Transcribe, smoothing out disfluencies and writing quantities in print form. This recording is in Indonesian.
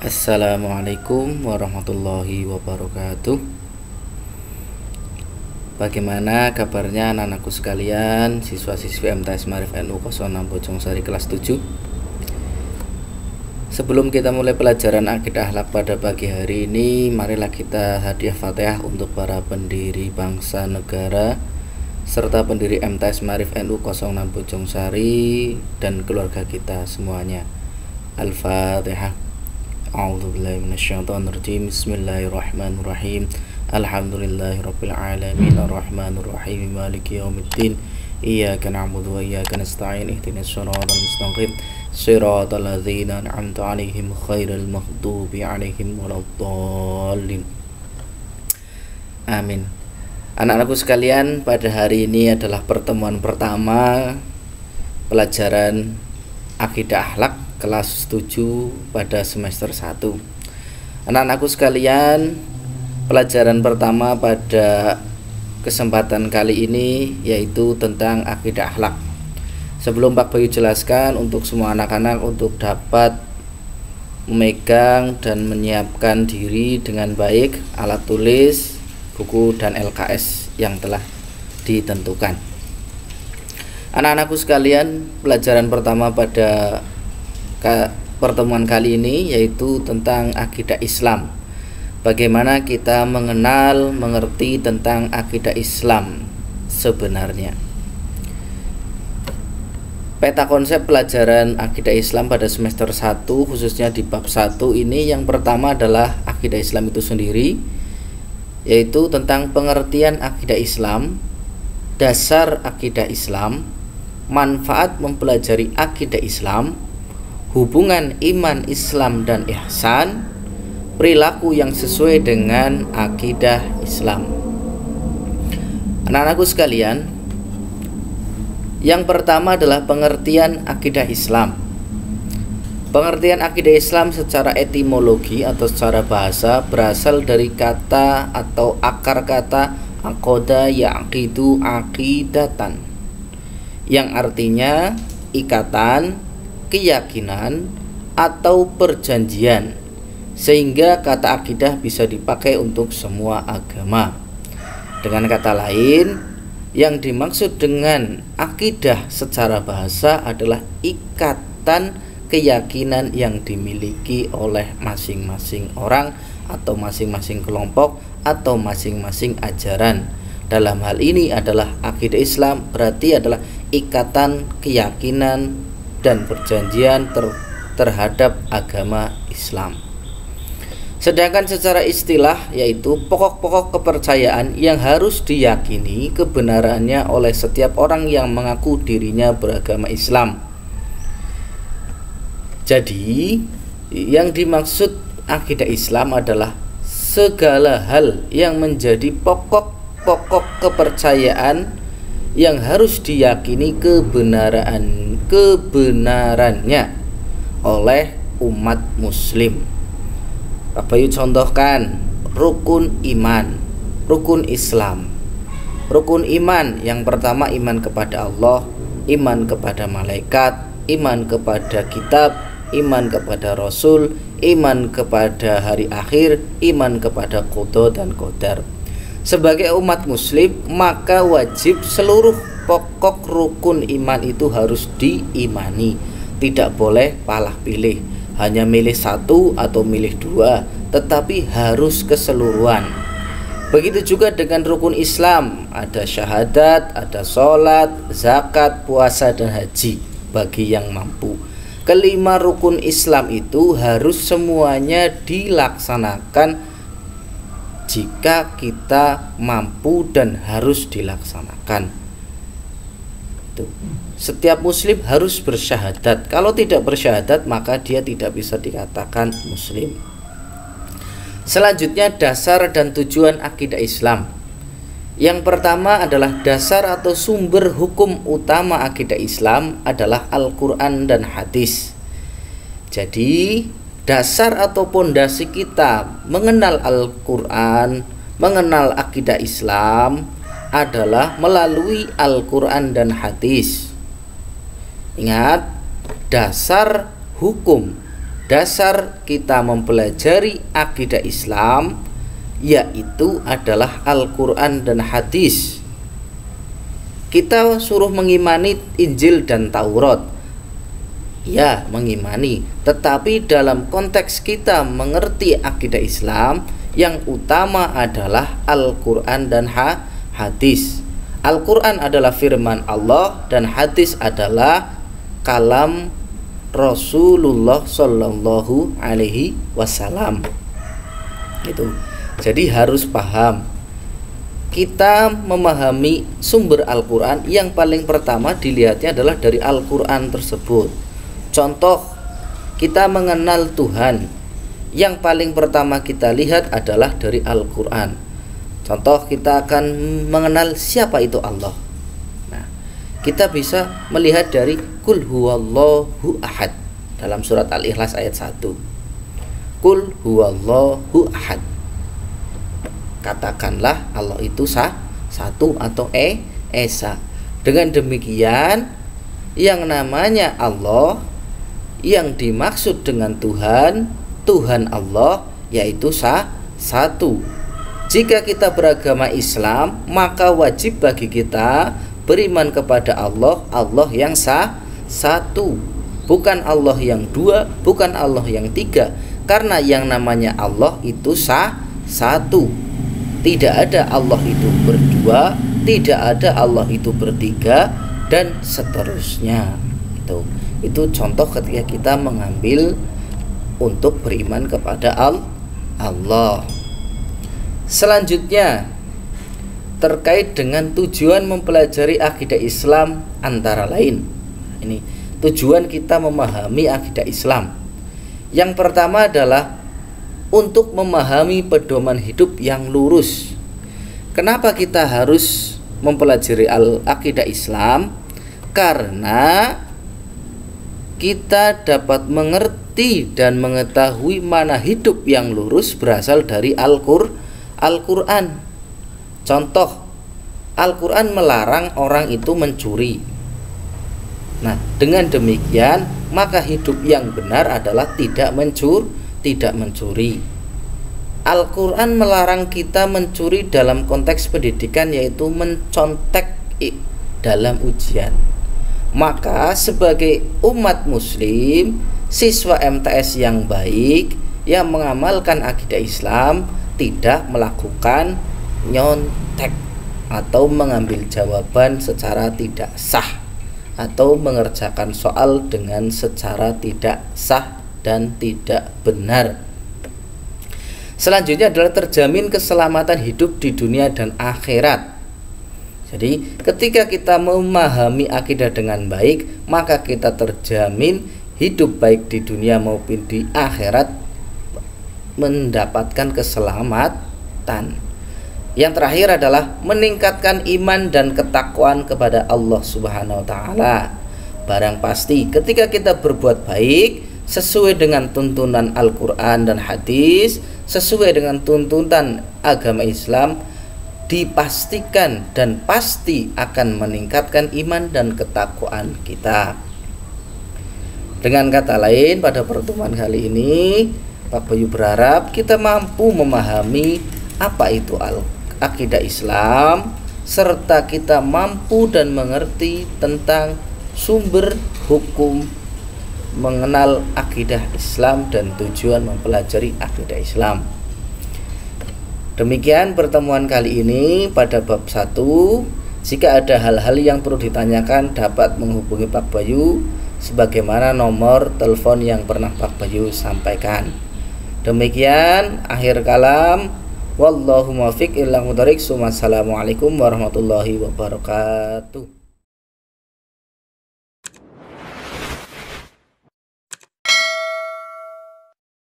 Assalamualaikum warahmatullahi wabarakatuh. Bagaimana kabarnya anak-anakku sekalian, siswa-siswi MTS Ma'arif NU 06 Bojongsari kelas 7? Sebelum kita mulai pelajaran akidah akhlak pada pagi hari ini, marilah kita hadiah Fatihah untuk para pendiri bangsa negara serta pendiri MTS Ma'arif NU 06 Bojongsari dan keluarga kita semuanya. Al-Fatihah. A'udzubillahi minasyaitonirrajim. Bismillahirrahmanirrahim. Alhamdulillahirabbil alamin arrahmanirrahim maliki yaumiddin. Iyyaka na'budu wa iyyaka nasta'in ihdinas siratal mustaqim siratal ladzina an'amta 'alaihim ghairil maghdubi 'alaihim waladdallin. Amin. Anak-anakku sekalian, pada hari ini adalah pertemuan pertama pelajaran akidah akhlak kelas 7 pada semester 1. Anak-anakku sekalian, pelajaran pertama pada kesempatan kali ini yaitu tentang akidah akhlak. Sebelum Pak Bayu jelaskan, untuk semua anak-anak untuk dapat memegang dan menyiapkan diri dengan baik alat tulis, buku dan LKS yang telah ditentukan. Anak-anakku sekalian, pelajaran pertama pada pertemuan kali ini yaitu tentang akidah Islam. Bagaimana kita mengenal, mengerti tentang akidah Islam sebenarnya. Peta konsep pelajaran akidah Islam pada semester 1 khususnya di bab 1 ini, yang pertama adalah akidah Islam itu sendiri, yaitu tentang pengertian akidah Islam, dasar akidah Islam, manfaat mempelajari akidah Islam, hubungan iman Islam dan ihsan, perilaku yang sesuai dengan akidah Islam. Anak-anakku sekalian, yang pertama adalah pengertian akidah Islam. Pengertian akidah Islam secara etimologi atau secara bahasa berasal dari kata atau akar kata aqada yaqidu aqidatan, yang artinya ikatan, keyakinan atau perjanjian, sehingga kata akidah bisa dipakai untuk semua agama. Dengan kata lain, yang dimaksud dengan akidah secara bahasa adalah ikatan keyakinan yang dimiliki oleh masing-masing orang atau masing-masing kelompok atau masing-masing ajaran. Dalam hal ini adalah akidah Islam berarti adalah ikatan keyakinan dan perjanjian terhadap agama Islam. Sedangkan secara istilah yaitu pokok-pokok kepercayaan yang harus diyakini kebenarannya oleh setiap orang yang mengaku dirinya beragama Islam. Jadi, yang dimaksud akidah Islam adalah segala hal yang menjadi pokok-pokok kepercayaan yang harus diyakini kebenarannya oleh umat muslim. Pak Bayu contohkan rukun iman, rukun Islam. Rukun iman yang pertama iman kepada Allah, iman kepada malaikat, iman kepada kitab, iman kepada rasul, iman kepada hari akhir, iman kepada qada dan qadar. Sebagai umat muslim, maka wajib seluruh pokok rukun iman itu harus diimani. Tidak boleh palah pilih, hanya milih satu atau milih dua, tetapi harus keseluruhan. Begitu juga dengan rukun Islam, ada syahadat, ada sholat, zakat, puasa dan haji bagi yang mampu. Kelima rukun Islam itu harus semuanya dilaksanakan jika kita mampu dan harus dilaksanakan. Setiap muslim harus bersyahadat. Kalau tidak bersyahadat maka dia tidak bisa dikatakan muslim. Selanjutnya dasar dan tujuan akidah Islam. Yang pertama adalah dasar atau sumber hukum utama akidah Islam adalah Al-Quran dan hadis. Jadi dasar atau pondasi kita mengenal Al-Quran, mengenal akidah Islam adalah melalui Al-Quran dan hadis. Ingat, dasar hukum dasar kita mempelajari akidah Islam yaitu adalah Al-Quran dan hadis. Kita suruh mengimani Injil dan Taurat, ya mengimani, tetapi dalam konteks kita mengerti akidah Islam, yang utama adalah Al-Quran dan hadis. Al-Quran adalah firman Allah dan hadis adalah kalam Rasulullah Shallallahu Alaihi Wasallam. Itu. Jadi harus paham. Kita memahami sumber Al-Quran, yang paling pertama dilihatnya adalah dari Al-Quran tersebut. Contoh, kita mengenal Tuhan, yang paling pertama kita lihat adalah dari Al-Quran. Contoh, kita akan mengenal siapa itu Allah. Nah, kita bisa melihat dari Qul huwallahu ahad dalam surat Al-Ikhlas ayat 1. Qul huwallahu ahad. Katakanlah Allah itu satu atau esa. Dengan demikian, yang namanya Allah, yang dimaksud dengan Tuhan Allah yaitu satu. Jika kita beragama Islam, maka wajib bagi kita beriman kepada Allah yang satu, bukan Allah yang dua, bukan Allah yang tiga. Karena yang namanya Allah itu satu. Tidak ada Allah itu berdua, tidak ada Allah itu bertiga, dan seterusnya. Itu contoh ketika kita mengambil untuk beriman kepada Allah. Selanjutnya, terkait dengan tujuan mempelajari akidah Islam antara lain. Ini tujuan kita memahami akidah Islam. Yang pertama adalah untuk memahami pedoman hidup yang lurus. Kenapa kita harus mempelajari akidah Islam? Karena kita dapat mengerti dan mengetahui mana hidup yang lurus berasal dari Al-Quran. Contoh, Al-Quran melarang orang itu mencuri. Nah, dengan demikian maka hidup yang benar adalah tidak mencuri. Al-Quran melarang kita mencuri dalam konteks pendidikan, yaitu mencontek dalam ujian. Maka sebagai umat muslim, siswa MTS yang baik yang mengamalkan akidah Islam tidak melakukan nyontek atau mengambil jawaban secara tidak sah, atau mengerjakan soal dengan secara tidak sah dan tidak benar. Selanjutnya adalah terjamin keselamatan hidup di dunia dan akhirat. Jadi ketika kita memahami akidah dengan baik, maka kita terjamin hidup baik di dunia maupun di akhirat, mendapatkan keselamatan. Yang terakhir adalah meningkatkan iman dan ketakwaan kepada Allah Subhanahu wa taala. Barang pasti ketika kita berbuat baik sesuai dengan tuntunan Al-Quran dan hadis, sesuai dengan tuntunan agama Islam, dipastikan dan pasti akan meningkatkan iman dan ketakwaan kita. Dengan kata lain, pada pertemuan kali ini Pak Bayu berharap kita mampu memahami apa itu akidah Islam, serta kita mampu dan mengerti tentang sumber hukum mengenal akidah Islam dan tujuan mempelajari akidah Islam. Demikian pertemuan kali ini pada bab 1. Jika ada hal-hal yang perlu ditanyakan, dapat menghubungi Pak Bayu sebagaimana nomor telepon yang pernah Pak Bayu sampaikan. Demikian akhir kalam. Wallahu muwaffiq ila aqwamit thoriq. Wassalamualaikum warahmatullahi wabarakatuh.